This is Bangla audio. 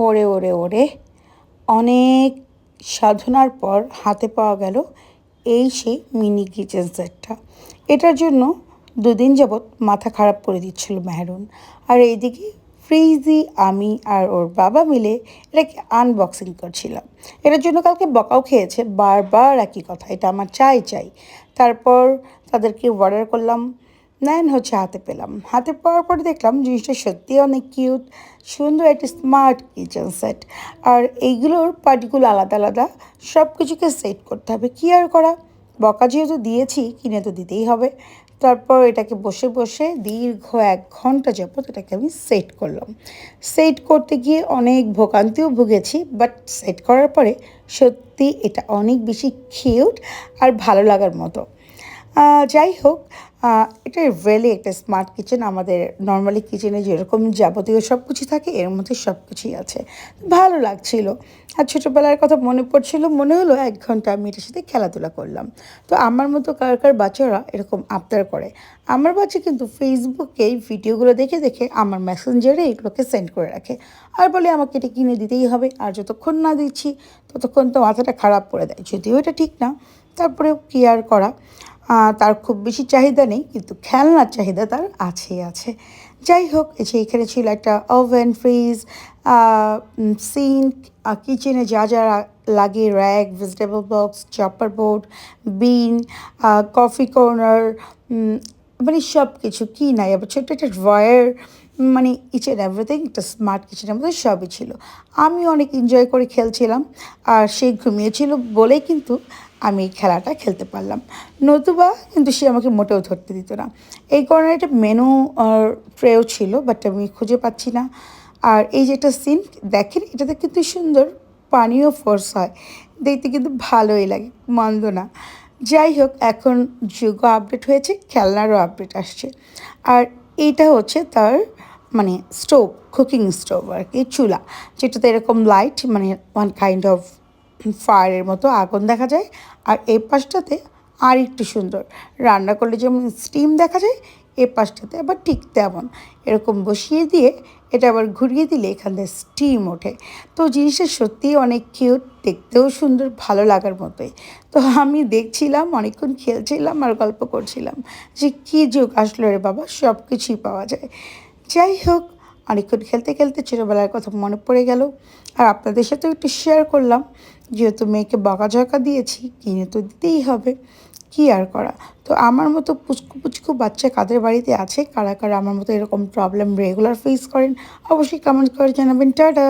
ওরে ওরে ওরে, অনেক সাধনার পর হাতে পাওয়া গেল এই সেই মিনি কিচেন সেটটা। এটার জন্য দুদিন যাবৎ মাথা খারাপ করে দিচ্ছিল মেহরুন। আর এইদিকে ফ্রিজি আমি আর ওর বাবা মিলে এটাকে আনবক্সিং করছিলাম। এটার জন্য কালকে বকাও খেয়েছে, বারবার একই কথা, এটা আমার চাই চাই। তারপর তাদেরকে অর্ডার করলাম, নেন হচ্ছে হাতে পেলাম। হাতে পাওয়ার পরে দেখলাম জিনিসটা সত্যি অনেক কিউট, সুন্দর একটা স্মার্ট কিচেন সেট। আর এইগুলোর পার্টগুলো আলাদা আলাদা, সব কিছুকে সেট করতে হবে। কী আর করা, বকা যেহেতু দিয়েছি কিনে তো দিতেই হবে। তারপর এটাকে বসে বসে দীর্ঘ 1 ঘন্টা যাবত এটাকে আমি সেট করলাম। সেট করতে গিয়ে অনেক ভোগান্তিও ভুগেছি, বাট সেট করার পরে সত্যি এটা অনেক বেশি কিউট আর ভালো লাগার মতো। যাই হোক, এটা রিয়েলি একটা স্মার্ট কিচেন। আমাদের নর্মালি কিচেনে যেরকম যাবতীয় সব কিছু থাকে এর মধ্যে সব কিছুই আছে। ভালো লাগছিল। আর ছোটোবেলার কথা মনে পড়ছিল, মনে হলো 1 ঘন্টা আমি এটার সাথে খেলাধুলা করলাম। তো আমার মতো কার কার বাচ্চারা এরকম আবদার করে। আমার বাচ্চা কিন্তু ফেসবুকে এই ভিডিওগুলো দেখে দেখে আমার মেসেঞ্জারে এগুলোকে সেন্ড করে রাখে, আর বলে আমাকে এটা কিনে দিতেই হবে। আর যতক্ষণ না দিচ্ছি ততক্ষণ তো মাথাটা খারাপ করে দেয়, যদিও এটা ঠিক না, তারপরেও কী আর করা। তার খুব বেশি চাহিদা নেই, কিন্তু খেলনার চাহিদা তার আছেই আছে। যাই হোক, এই যে এখানে ছিল একটা ওভেন, ফ্রিজ, সিঙ্ক, কিচেনে যা যা লাগে, rack, vegetable box, chopper board, bin, coffee corner, মানে সব কিছু কী নাই। আবার ছোট্ট একটা ড্রয়ার, মানে ইচ অ্যান্ড এভরিথিং একটা স্মার্ট কিচেনের মধ্যে সবই ছিল। আমি অনেক এনজয় করে খেলছিলাম, আর সে ঘুমিয়েছিল বলেই কিন্তু আমি এই খেলাটা খেলতে পারলাম, নতুবা কিন্তু সে আমাকে মোটেও ধরতে দিত না। এই কারণে একটা মেনু ট্রেও ছিল, বাট আমি খুঁজে পাচ্ছি না। আর এই যে একটা সিঙ্ক দেখেন, এটাতে কিন্তু সুন্দর পানিও ফোর্স হয়, দেখতে কিন্তু ভালোই লাগে, মন্দ না। যাই হোক, এখন যুগ আপডেট হয়েছে, খেলনারও আপডেট আসছে। আর এইটা হচ্ছে তার মানে স্টোভ, কুকিং স্টোভ আর কি, চুলা, যেটাতে এরকম লাইট, মানে ওয়ান কাইন্ড অফ ফায়ারের মতো আগুন দেখা যায়। আর এই পাশটাতে আর একটু সুন্দর, রান্না করলে যেমন স্টিম দেখা যায়, এ পাশটাতে আবার ঠিক তেমন এরকম বসিয়ে দিয়ে এটা আবার ঘুরিয়ে দিলে এখান থেকে স্টিম ওঠে। তো জিনিসটা সত্যিই অনেক কিউট, দেখতেও সুন্দর, ভালো লাগার মতোই। তো আমি দেখছিলাম, অনেকক্ষণ খেলছিলাম আর গল্প করছিলাম যে কী যুগ আসলো রে বাবা, সব কিছুই পাওয়া যায়। যাই হোক, অনেকক্ষণ খেলতে খেলতে ছোটোবেলার কথা মনে পড়ে গেল, আর আপনাদের সাথেও একটু শেয়ার করলাম। যেহেতু মেয়েকে বকাঝকা দিয়েছি, কিনে তো দিতেই হবে, কী আর করা। তো আমার মতো পুচকু পুচকু বাচ্চা কাদের বাড়িতে আছে, কারা কারা আমার মতো এরকম প্রবলেম রেগুলার ফেস করেন, অবশ্যই কমেন্ট করে জানাবেন। টাটা।